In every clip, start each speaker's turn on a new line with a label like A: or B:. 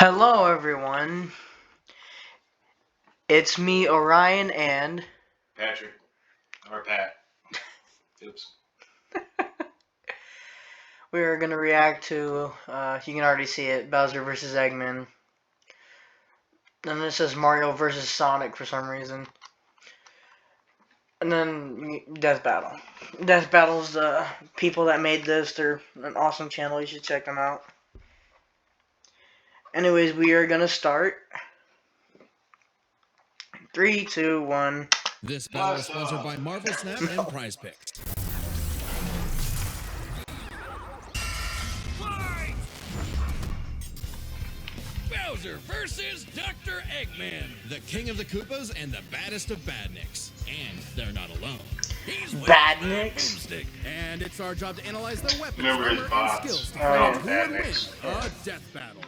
A: Hello, everyone. It's me, Orion, and
B: Patrick. Or Pat. Oops.
A: we are going to react to, you can already see it, Bowser vs. Eggman. And it says Mario vs. Sonic for some reason. And then Death Battle. Death Battle's the people that made this. They're an awesome channel. You should check them out. Anyways, we are going to start. 3, 2, 1.
C: This battle is sponsored by Marvel Snap and Prize Picks.
D: Fight! Bowser versus Dr. Eggman,
C: The king of the Koopas and the baddest of badniks. And they're not alone.
D: He's
A: Badniks?
D: boomstick.
C: And it's our job to analyze their weapons,
B: Remember his
C: armor, and
B: bots.
C: skills to
A: Oh,
C: find out who would win
B: Badniks.
C: a death battle.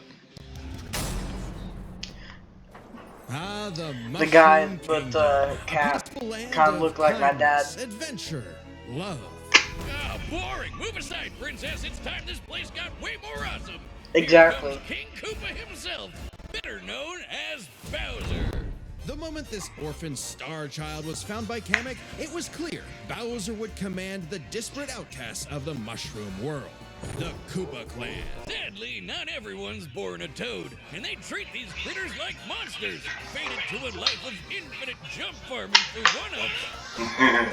C: The
A: guy
C: Mushroom
A: with the
C: Kingdom, a
A: cap
C: peaceful land
A: kinda
C: of
A: looked like my dad.
C: kindness, adventure, love.
D: Ah, boring. Move aside, princess. It's time this place got way more awesome.
A: Exactly.
D: Here comes King Koopa himself, better known as Bowser.
C: The moment this orphan star child was found by Kamek, it was clear Bowser would command the disparate outcasts of the Mushroom world, the Koopa clan.
D: Sadly, not everyone's born a toad, and they treat these critters like monsters, fated to a life of infinite jump farming for one-ups.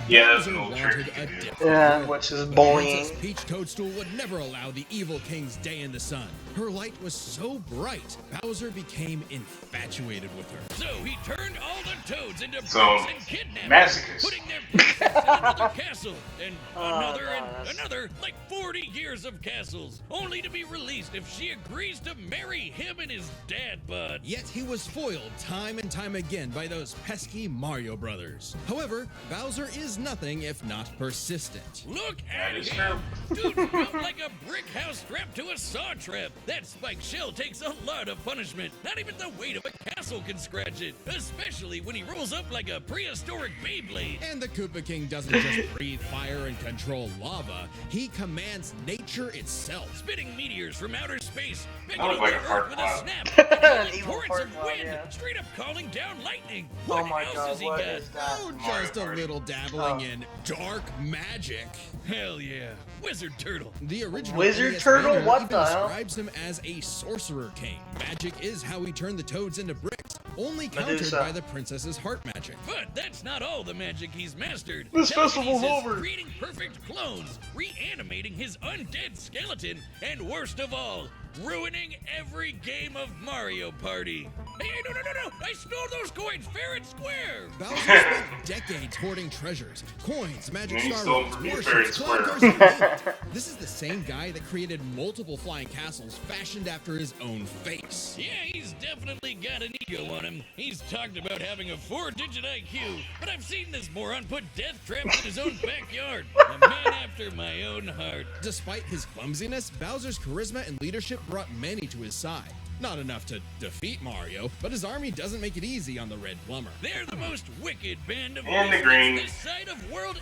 B: Yeah, that's
C: Bowser
B: an old
C: wanted
B: trick.
C: a different
A: Yeah,
C: world.
A: which is
C: But
A: bullying.
C: Princess Peach Toadstool would never allow the evil king's day in the sun. Her light was so bright, Bowser became infatuated with her.
D: So he turned all the toads into
B: So,
D: brutes and kidnapped
B: masochist.
D: them, putting their princess in another castle, and
A: Oh,
D: another
A: no,
D: and
A: that's-
D: another, like 40 years of castles, only to be released if she agrees to marry him and his dad bod.
C: Yet he was foiled time and time again by those pesky Mario brothers. However, Bowser is nothing if not persistent.
D: Look
B: That
D: at
B: is
D: him! Dude built like a brick house strapped to a saw trap. That spiked shell takes a lot of punishment. Not even the weight of a castle can scratch it, especially when he rolls up like a prehistoric Beyblade.
C: And the Koopa King doesn't just breathe fire and control lava, he commands nature itself.
D: Spitting meteors from outer space,
B: That was
D: beckoning
B: like
D: the
B: a fart
D: earth with
B: cloud.
D: a snap, and
A: An
D: hailing
A: evil
D: torrents
A: fart
D: of
A: cloud,
D: wind,
A: yeah.
D: straight up calling down lightning.
A: Oh
D: What
A: my
D: else
A: god,
D: has he
A: what
D: got?
A: is that?
C: Oh,
B: Mario
C: just a
B: Party.
C: little dabbling
A: Oh.
C: in dark magic.
D: Hell yeah, Wizard Turtle.
C: The original
A: Wizard
C: NES
A: Turtle?
C: manual
A: What
C: even
A: the hell?
C: describes him as a sorcerer king. Magic is how he turned the toads into bricks, only countered
A: Medusa.
C: by the princess's heart magic.
D: But that's not all the magic he's mastered.
A: This
D: Telekinesis,
A: festival's over.
D: Creating perfect clones, reanimating his undead skeleton, and worst of all, ruining every game of Mario Party. Hey, no! I stole those coins fair and square.
C: Bowser spent decades hoarding treasures, coins, magic
B: And he
C: star
B: stole
C: rods,
B: them from you
C: warships,
B: fair and
C: clown
B: square.
C: cars, and games. This is the same guy that created multiple flying castles fashioned after his own face.
D: Yeah, he's definitely got an ego on him. He's talked about having a 4-digit IQ, but I've seen this moron put death traps in his own backyard. A man after my own heart.
C: Despite his clumsiness, Bowser's charisma and leadership brought many to his side. Not enough to defeat Mario, but his army doesn't make it easy on the Red Plumber.
D: They're the most wicked band of
B: And the
D: wizards
B: green.
D: this side of World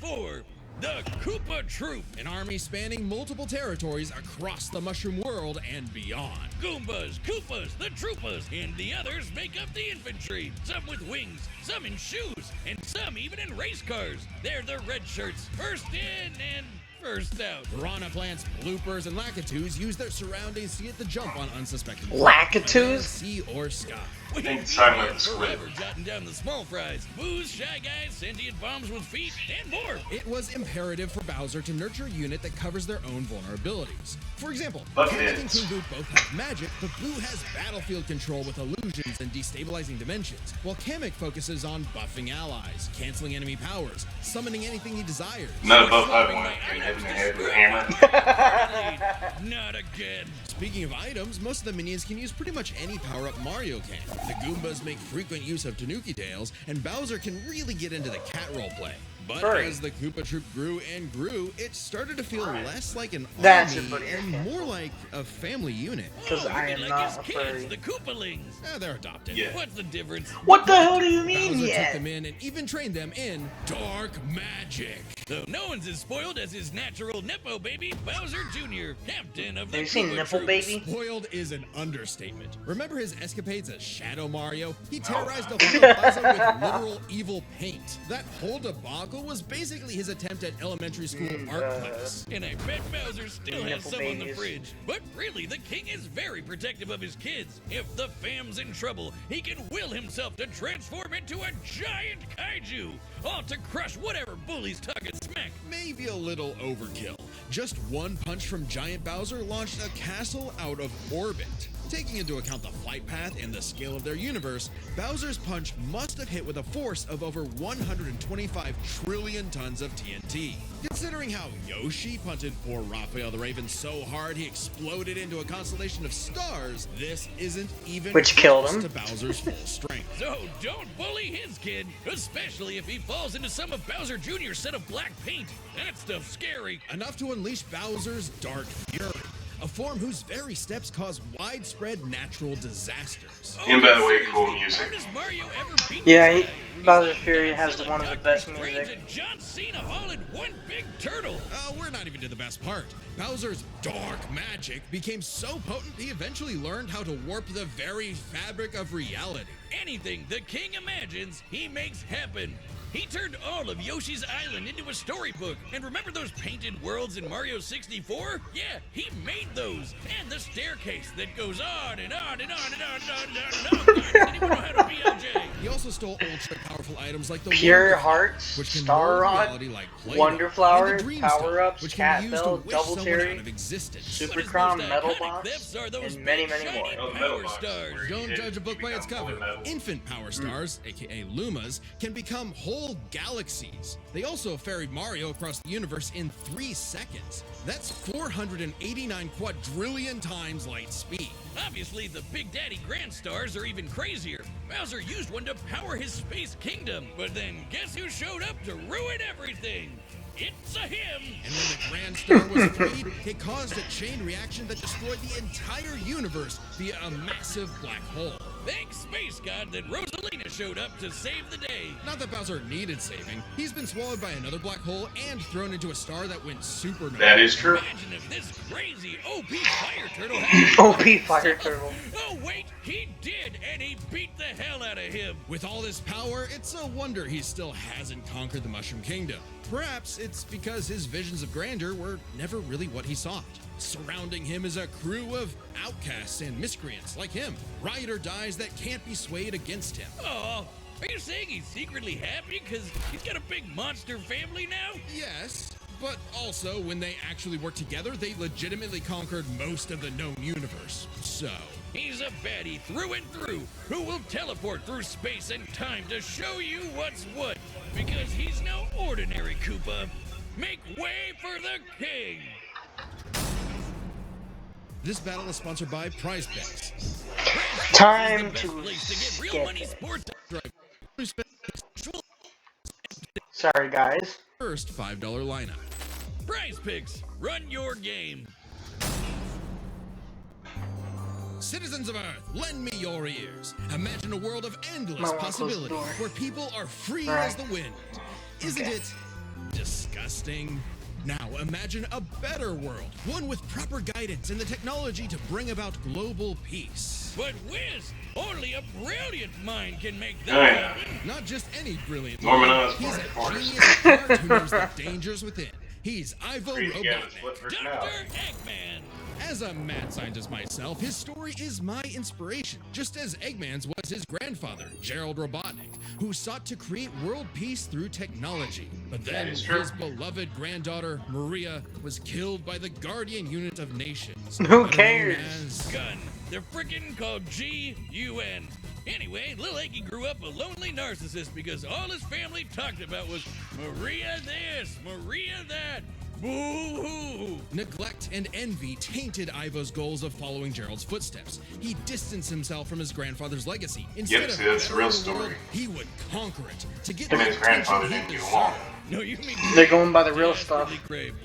D: 8-4, the Koopa Troop.
C: An army spanning multiple territories across the Mushroom world and beyond.
D: Goombas, Koopas, the Troopas, and the others make up the infantry. Some with wings, some in shoes, and some even in race cars. They're the red shirts, first in and first out.
C: Piranha plants, bloopers, and lakitus use their surroundings to get the jump on unsuspecting
A: Lakitus?
C: sea or sky.
D: We
B: think
D: need
B: Simon
D: them
B: the Squid.
D: forever jotting down the small fries. Booze, shy guys, sentient bombs with feet, and more.
C: It was imperative for Bowser to nurture a unit that covers their own vulnerabilities. For example,
B: But
C: Kamek and
B: it's-
C: King Boo both have magic, but Boo has battlefield control with illusions and destabilizing dimensions, while Kamek focuses on buffing allies, canceling enemy powers, summoning anything he desires.
B: None of both have
D: Swapping
B: one.
D: my
B: And
D: items
B: hitting the
D: to
B: head with a
D: screw
B: hammer.
D: Not again.
C: Speaking of items, most of the minions can use pretty much any power-up Mario can. The Goombas make frequent use of Tanuki tails, and Bowser can really get into the cat roleplay. But
A: Furry.
C: as the Koopa Troop grew and grew, it started to feel less like an
A: That's
C: army
A: a pretty
C: and
A: cat.
C: more like a family unit.
A: 'Cause
D: Oh,
A: I
D: you
A: am
D: mean
A: not
D: his
A: a
D: kids,
A: furry.
D: the Koopalings.
C: They're adopted.
B: Yeah.
D: What's the difference?
A: What the hell do you mean
C: Bowser took
A: yet?
C: them in and even trained them in dark magic.
D: Though no one's as spoiled as his natural Nepo baby, Bowser Jr., captain of the
A: Have you seen
D: Koopa
A: Nipple
D: Troops.
A: Baby?
C: Spoiled is an understatement. Remember his escapades as Shadow Mario? He terrorized a whole plaza with literal evil paint. That whole debacle was basically his attempt at elementary school art class.
D: And I bet Bowser still has
A: Nipple
D: some on the
A: babies.
D: fridge. But really, the king is very protective of his kids. If the fam's in trouble, he can will himself to transform into a giant kaiju, all to crush whatever bully's talking smack.
C: Maybe a little overkill. Just one punch from Giant Bowser launched a castle out of orbit. Taking into account the flight path and the scale of their universe, Bowser's punch must have hit with a force of over 125 trillion tons of TNT. Considering how Yoshi punted poor Raphael the Raven so hard he exploded into a constellation of stars, this isn't even
A: Which killed
C: close
A: him.
C: to Bowser's full strength.
D: So don't bully his kid, especially if he falls into some of Bowser Jr.'s set of black paint. That stuff's scary.
C: Enough to unleash Bowser's Dark Fury, a form whose very steps cause widespread natural disasters.
B: And by the way,
D: seriously,
B: cool music.
D: how does Mario ever beat
A: Yeah,
D: this guy?
A: Bowser's
D: He's
A: Fury
D: like
A: has
D: Godzilla,
A: one of the
D: Doctor
A: best
D: Strange,
A: music.
D: and John Cena all in one big turtle.
C: We're not even to the best part. Bowser's dark magic became so potent he eventually learned how to warp the very fabric of reality.
D: Anything the king imagines, he makes happen. He turned all of Yoshi's Island into a storybook. And remember those painted worlds in Mario 64? Yeah, he made those. And the staircase that goes on and on and on and on and on and on and on. God, does anyone know how to BLJ?
C: He also stole ultra powerful items like the
A: Pure
C: Wonder
A: Hearts,
C: which can
A: Star
C: mold
A: Rod,
C: reality like Play-Doh,
A: Wonder
C: and
A: Flower,
C: the Dream Stone,
A: Power-Ups,
C: which
A: Cat
C: can be used
A: Bell,
C: to wish
A: Double
C: someone
A: Cherry,
C: out of existence.
A: Super
D: But his
A: Crown,
D: most
A: Metal
D: iconic
A: Box,
D: thefts are those
A: and many,
D: big,
A: many
D: shiny
A: more.
B: Oh, the metal
D: power
B: box,
D: stars.
B: where you
C: Don't
B: hit
C: judge a
B: it,
C: book
B: you
C: by its
B: become
C: cover.
B: fully metal.
C: Infant power stars, aka Lumas, can become whole galaxies. They also ferried Mario across the universe in 3 seconds. That's 489 quadrillion times light speed.
D: Obviously, the Big Daddy Grand Stars are even crazier. Bowser used one to power his space kingdom, but then guess who showed up to ruin everything? It's a him!
C: And when the Grand Star was freed, it caused a chain reaction that destroyed the entire universe via a massive black hole.
D: Thanks, Space God, that Rosalina showed up to save the day.
C: Not that Bowser needed saving. He's been swallowed by another black hole and thrown into a star that went supernova.
B: That is true.
D: Imagine if this crazy OP Fire Turtle had
A: OP Fire Turtle.
D: Oh, wait, he did, and he beat the hell out of him.
C: With all this power, it's a wonder he still hasn't conquered the Mushroom Kingdom. Perhaps it's because his visions of grandeur were never really what he sought. Surrounding him is a crew of outcasts and miscreants like him, ride or dies that can't be swayed against him.
D: Oh, are you saying he's secretly happy because he's got a big monster family now?
C: Yes, but also when they actually work together, they legitimately conquered most of the known universe. So,
D: He's a baddie through and through who will teleport through space and time to show you what's what. Because he's no ordinary Koopa. Make way for the king!
C: this battle is sponsored by Prize Picks.
A: Time
D: This is the
A: to
D: best place to get real
A: skip
D: money
A: it.
D: sports.
A: Sorry, guys.
C: First $5 lineup.
D: Prize Picks, run your game.
C: Citizens of Earth, lend me your ears. Imagine a world of endless
A: Might wanna close the
C: possibility
A: door.
C: where people are free
A: Alright.
C: as the wind. Isn't
A: Okay.
C: it disgusting? Now imagine a better world, one with proper guidance and the technology to bring about global peace.
D: But whiz, only a brilliant mind can make
B: Oh,
D: that
B: yeah.
D: happen.
C: Not just any brilliant
B: Norman
C: mind.
B: Osborn,
C: He's
B: of
C: a
B: course.
C: genius at heart who knows the dangers within. He's Ivo
B: Read again, it's
C: Robotnik.
B: split
D: Dr.
B: personality.
D: Eggman.
C: As a mad scientist myself, his story is my inspiration, just as Eggman's was his grandfather, Gerald Robotnik, who sought to create world peace through technology. But then
B: is true.
C: his beloved granddaughter, Maria, was killed by the Guardian Unit of Nations.
A: Who
C: better known
A: cares?
C: as-
D: Gun. They're frickin' called GUN. Anyway, Lil Eggy grew up a lonely narcissist because all his family talked about was Maria this, Maria that. Boo-hoo.
C: Neglect and envy tainted Ivo's goals of following Gerald's footsteps. He distanced himself from his grandfather's legacy. Instead
B: Yep,
C: of
B: see, that's the
C: bettering
B: real
C: the world,
B: story.
C: he would conquer it to get
B: Him
C: the
B: and his grandfather
C: attention he
B: didn't get
C: deserved.
B: along.
D: No, you mean
A: They're going by the real
D: desperately
A: stuff.
D: crave.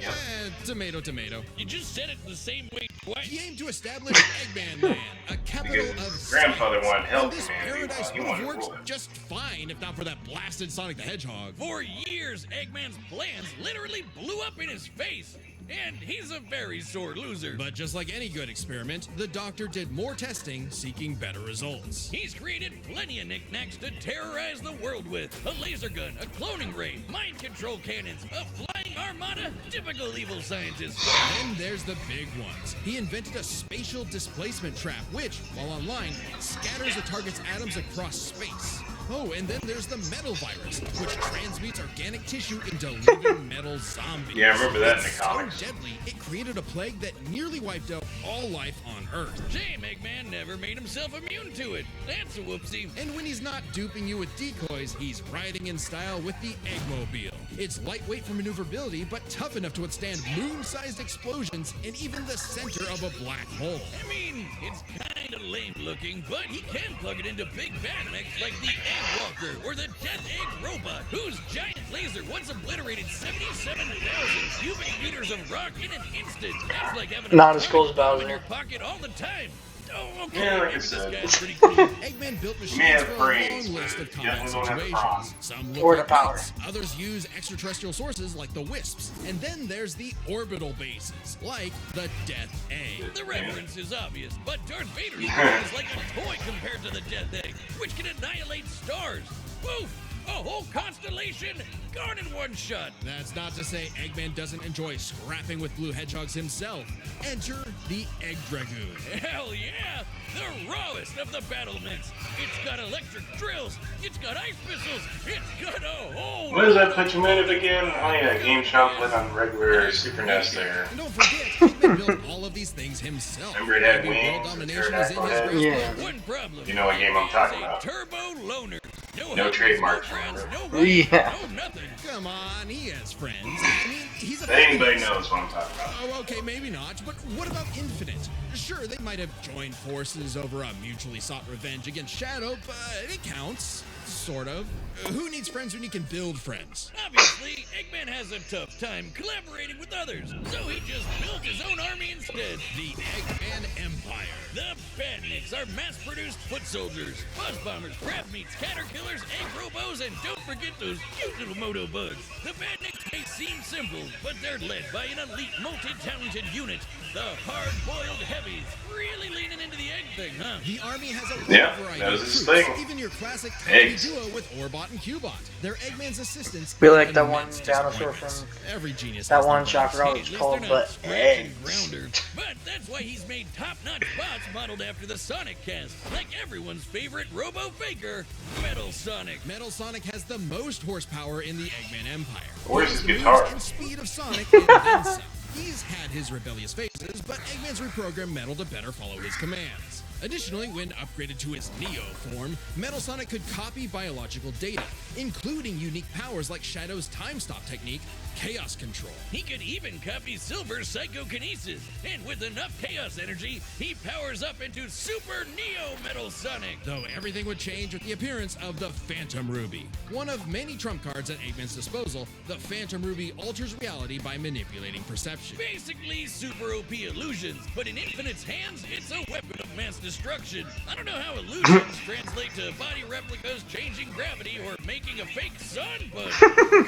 C: Tomato, tomato.
D: You just said it the same way twice.
C: He aimed to establish Eggman Land, a capital
B: Because
C: of
B: his grandfather
C: science.
B: wanted help
C: And this
B: from him.
C: paradise
B: He
C: would have
B: wanted to
C: worked
B: rule it.
C: just fine if not for that blasted Sonic the Hedgehog.
D: For years, Eggman's plans literally blew up in his face. And he's a very sore loser.
C: But just like any good experiment, the doctor did more testing, seeking better results.
D: He's created plenty of knickknacks to terrorize the world with. A laser gun, a cloning ray, mind control cannons, a flying armada, typical evil scientist.
C: Then there's the big ones. He invented a spatial displacement trap, which, while online, scatters a target's atoms across space. Oh, and then there's the metal virus, which transmutes organic tissue into living metal zombies.
B: Yeah, I remember that in the
C: It's
B: comics.
C: so deadly, it created a plague that nearly wiped out all life on Earth.
D: Shame Eggman never made himself immune to it. That's a whoopsie.
C: And when he's not duping you with decoys, he's riding in style with the Eggmobile. It's lightweight for maneuverability, but tough enough to withstand moon-sized explosions in even the center of a black hole.
D: I mean, it's kind of lame looking, but he can plug it into big bad mechs like the Egg Walker or the Death Egg Robot, whose giant laser once obliterated 77,000 cubic meters of rock in an instant. That's like having a
A: Not as cool as
D: bomb in your
A: Bowser.
D: pocket all the time. Oh, okay,
B: Yeah, like I
D: maybe this
B: said.
D: guy's pretty cool.
C: Eggman built
B: may
C: machines
B: have
C: for a
B: brains,
C: long list
B: but
C: of combat
B: definitely don't have
C: situations.
B: prom.
C: Some look
A: Or the
C: like
A: power.
C: beats, others use extraterrestrial sources like the Wisps. And then there's the orbital bases, like the Death Egg.
D: The reference is obvious, but Darth Vader's brain is like a toy compared to the Death Egg, which can annihilate stars. Woof! A whole constellation gone in one shot.
C: That's not to say Eggman doesn't enjoy scrapping with blue hedgehogs himself. Enter the Egg Dragoon.
D: Hell yeah! The rawest of the battlements. It's got electric drills. It's got ice pistols. It's got a whole.
B: What does that put you in it again? Oh yeah, Game Shop went on regular Super NES there.
C: And don't forget, Eggman built all of these things himself.
B: Remember it had
C: Maybe world
B: wings and
C: domination is in his
B: pterodactyl
C: grasp.
A: heads?
C: but
D: One problem.
B: You know what game I'm talking
D: He's
B: about.
D: a turbo loner. No,
B: No
D: hubs,
B: trademarks,
D: no friends,
B: remember?
D: no wife,
A: Yeah.
D: no nothing.
C: Come on, he has friends. I mean, he's a
B: Anybody
C: feminist.
B: knows what I'm talking about.
C: Oh, okay, maybe not, but what about Infinite? Sure, they might have joined forces over a mutually sought revenge against Shadow, but it counts. Sort of. Who needs friends when you can build friends?
D: Obviously, Eggman has a tough time collaborating with others, so he just built his own army instead.
C: The Eggman Empire.
D: The Badniks are mass-produced foot soldiers, buzz bombers, crab meats, caterpillars, egg robos, and don't forget those cute little moto bugs. The Badniks may seem simple, but they're led by an elite, multi-talented unit, the hard-boiled heavies. Really leaning into the egg thing, huh?
C: The army has a
B: Yeah,
C: wide variety
B: that was
C: of
B: his
C: troops,
B: thing.
C: even your classic comedy
B: Eggs.
C: duo with Orbot and Cubot. They're Eggman's assistants.
A: Be
C: and
A: like that one
C: immense
A: dinosaur
C: disappointments.
A: from
C: Every genius
A: that
C: has their
A: one
C: vice.
A: shot, I forgot what
D: At
A: it's
D: least
A: called,
D: they're not
A: but
D: scratch and
A: eggs.
D: grounder. But that's why he's made top-notch bots modeled after the Sonic cast, like everyone's favorite Robo-Faker, Metal Sonic.
C: Metal Sonic has the most horsepower in the Eggman Empire.
B: Where's
C: He has
B: his
C: the
B: guitar?
C: moves and speed of Sonic and then some. He's had his rebellious phases, but Eggman's reprogrammed Metal to better follow his commands. Additionally, when upgraded to his Neo form, Metal Sonic could copy biological data, including unique powers like Shadow's time stop technique, Chaos Control.
D: He could even copy Silver's psychokinesis, and with enough chaos energy, he powers up into Super Neo Metal Sonic.
C: Though everything would change with the appearance of the Phantom Ruby. One of many trump cards at Eggman's disposal, the Phantom Ruby alters reality by manipulating perception.
D: Basically, super OP illusions, but in Infinite's hands, it's a weapon of mass destruction. I don't know how illusions translate to body replicas, changing gravity, or making a fake sun, but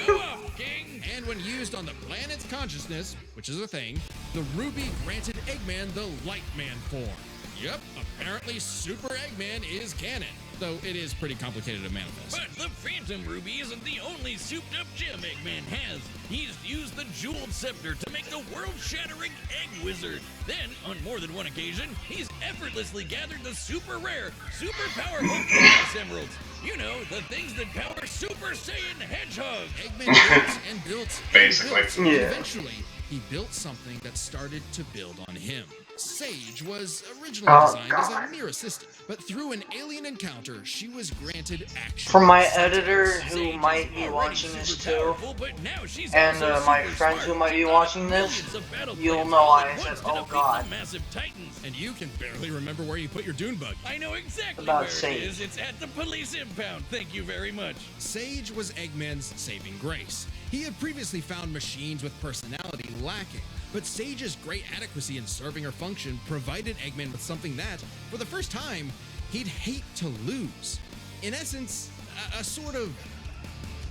D: go off, King.
C: And when used on the planet's consciousness, which is a thing, the Ruby granted Eggman the Lightman form. Yep, apparently Super Eggman is canon, though it is pretty complicated to manifest.
D: But the Phantom Ruby isn't the only souped-up gem Eggman has. He's used the Jeweled Scepter to make the world-shattering Egg Wizard. Then, on more than one occasion, he's effortlessly gathered the super rare, super powerful Chaos Emeralds. You know, the things that power Super Saiyan Hedgehog.
C: Eggman built and built and
B: Basically.
C: built, and
A: Yeah.
C: eventually, he built something that started to build on him. Sage was originally
A: Oh,
C: designed as a
A: God.
C: mere assistant, but through an alien encounter, she was granted action.
A: For my
C: sentience.
A: editor who
D: Sage
A: might
D: is
A: be
D: already
A: watching
D: super
A: this too,
D: powerful, but now she's
A: and
D: also
A: my
D: super
A: friends
D: smart.
A: who might
D: She
A: be
D: thought
A: watching
D: of
A: this,
D: millions of battle
A: you'll
D: plans
A: know
D: all
A: why
D: at
A: I said,
D: once to
A: "Oh,
D: defeat
A: God."
D: the massive titans.
C: And you can barely remember where you put your dune bug.
D: I know exactly
A: About
D: where
A: Sage.
D: it is. It's at the police impound. Thank you very much.
C: Sage was Eggman's saving grace. He had previously found machines with personality lacking, but Sage's great adequacy in serving her function provided Eggman with something that, for the first time, he'd hate to lose. In essence, a sort of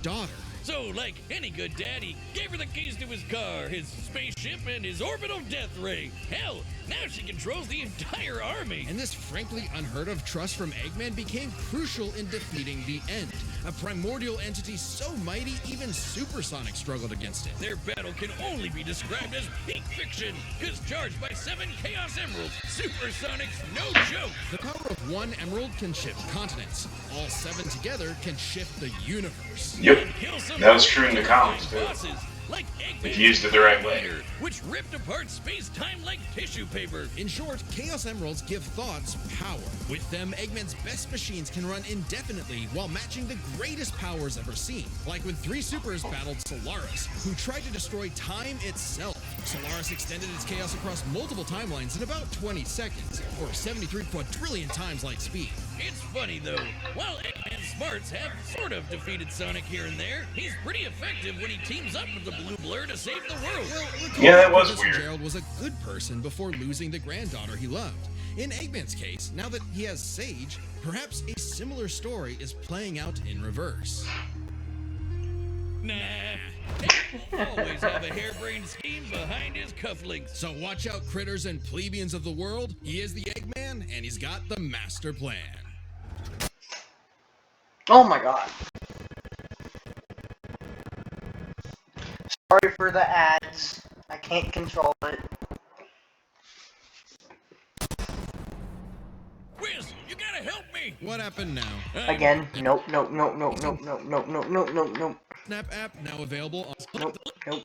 C: daughter.
D: So, like any good dad, he gave her the keys to his car, his spaceship, and his orbital death ray. Hell, now she controls the entire army.
C: And this frankly unheard of trust from Eggman became crucial in defeating the End, a primordial entity so mighty even Supersonic struggled against it.
D: Their battle can only be described as peak fiction, because charged by 7 Chaos Emeralds, Supersonic's no joke.
C: The power of one emerald can shift continents. All 7 together can shift the universe.
B: Yep.
D: And kill some
B: That was true in the comics, too.
D: bosses, like Eggman's
B: If you used it the right way.
D: Leader, which ripped apart space-time like tissue paper.
C: In short, Chaos Emeralds give thoughts power. With them, Eggman's best machines can run indefinitely while matching the greatest powers ever seen. Like when 3 supers battled Solaris, who tried to destroy time itself. Solaris extended its chaos across multiple timelines in about 20 seconds, or 73 quadrillion times light speed.
D: It's funny though, while Eggman's smarts have sort of defeated Sonic here and there, he's pretty effective when he teams up with the Blue Blur to save the world.
C: Well, recall
B: Yeah, that was
C: Professor
B: weird.
C: Gerald was a good person before losing the granddaughter he loved. In Eggman's case, now that he has Sage, perhaps a similar story is playing out in reverse.
D: Nah, Eggman will always have a harebrained scheme behind his cufflinks.
C: So watch out, critters and plebeians of the world. He is the Eggman, and he's got the master plan.
A: Oh my God. Sorry for the ads. I can't control it.
D: Wiz, you gotta help me!
C: What happened now?
A: Again. Nope, nope, nope, nope, nope, nope, nope, nope, nope, nope, nope,
C: Snap app now available on.
A: nope, nope.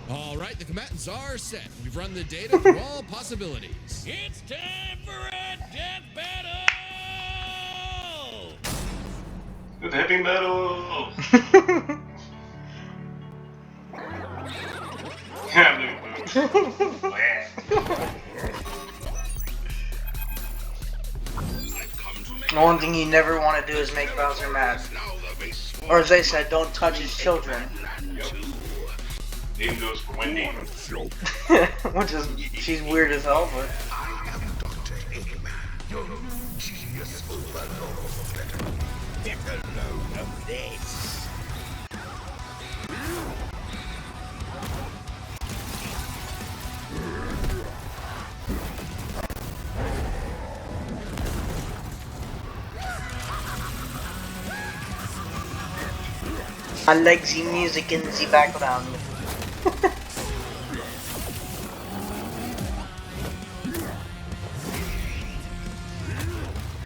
C: All right, the combatants are set. We've run the data through all possibilities.
D: It's time for a death battle!
B: With heavy metal. Yeah,
A: The one thing you never want to do is make Bowser mad. Or as they said, don't touch his children.
B: Name goes for Wendy.
A: Which is, she's weird as hell, but...
E: Get a load of this.
A: I like the music in the background.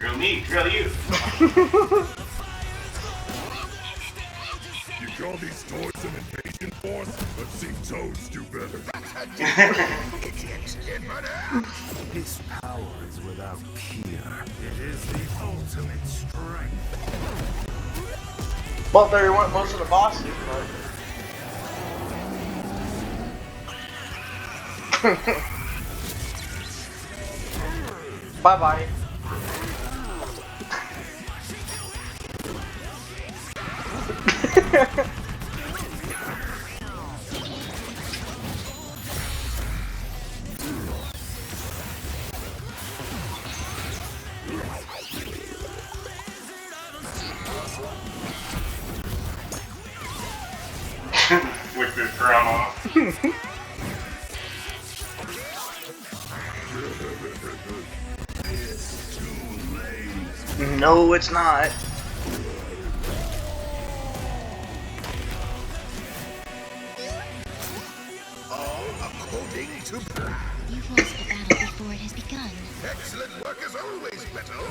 B: Girl me, girl you.
E: You call these toys an invasion force? Let's see Toads do better. His power is without peer. It is the ultimate strength.
A: Well, there weren't most of the bosses, but... Bye-bye.
B: With the crown off.
A: No, it's not.
E: All according to plan.
F: You've lost the battle before it has begun.
E: Excellent work as always, Metal.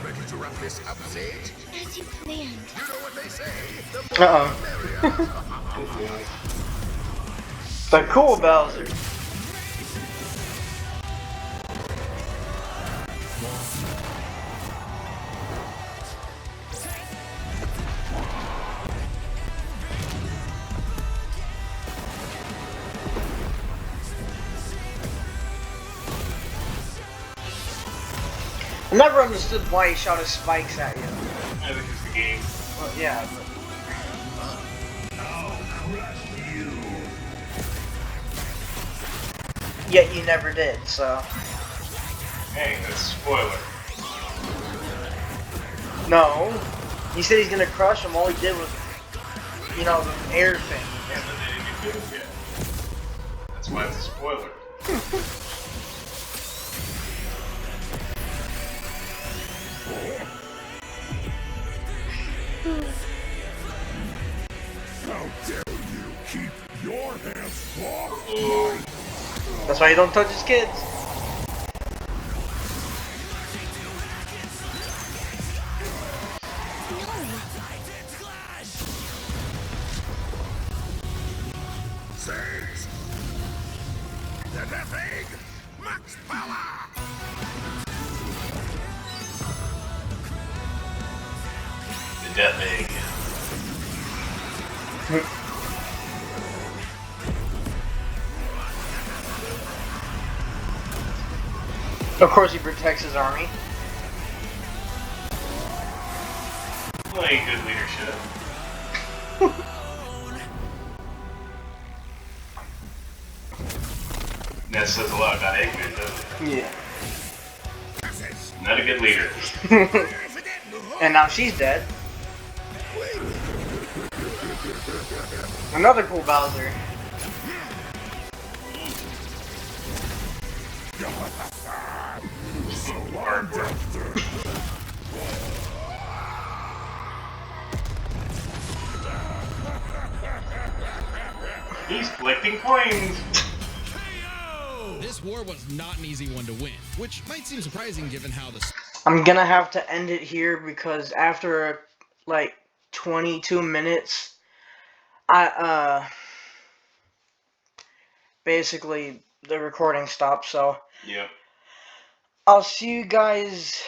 E: Ready to wrap this up, Sage?
F: As you planned.
E: You know what they say. The more
A: Uh-oh.
E: the merrier.
A: The cool Bowser. I never understood why he shot his spikes at you.
B: I think it's the game.
A: Well, yeah, but... Yet you never did, so...
B: Hey, that's a spoiler.
A: No. He said he's gonna crush him, all he did was, you know, the air thing.
B: Yeah, but they didn't do it yet. That's why it's a spoiler.
E: How dare you keep your hands off?
B: Oh,
A: That's why you don't touch his kids.
E: Sage! The Death Egg! Max power!
B: the Death Egg.
A: Of course he protects his army.
B: Playing good leadership. That says a lot about Eggman, doesn't it?
A: Yeah.
B: Not a good leader.
A: And now she's dead. Another cool Bowser.
B: Hard work. He's collecting coins.
C: This war was not an easy one to win, which might seem surprising given how the
A: I'm gonna have to end it here because after like 22 minutes, basically the recording stopped. So
B: Yep.
A: I'll see you guys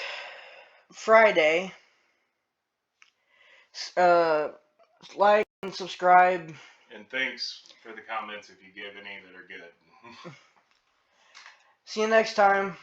A: Friday. Like and subscribe.
B: And thanks for the comments if you give any that are good.
A: See you next time.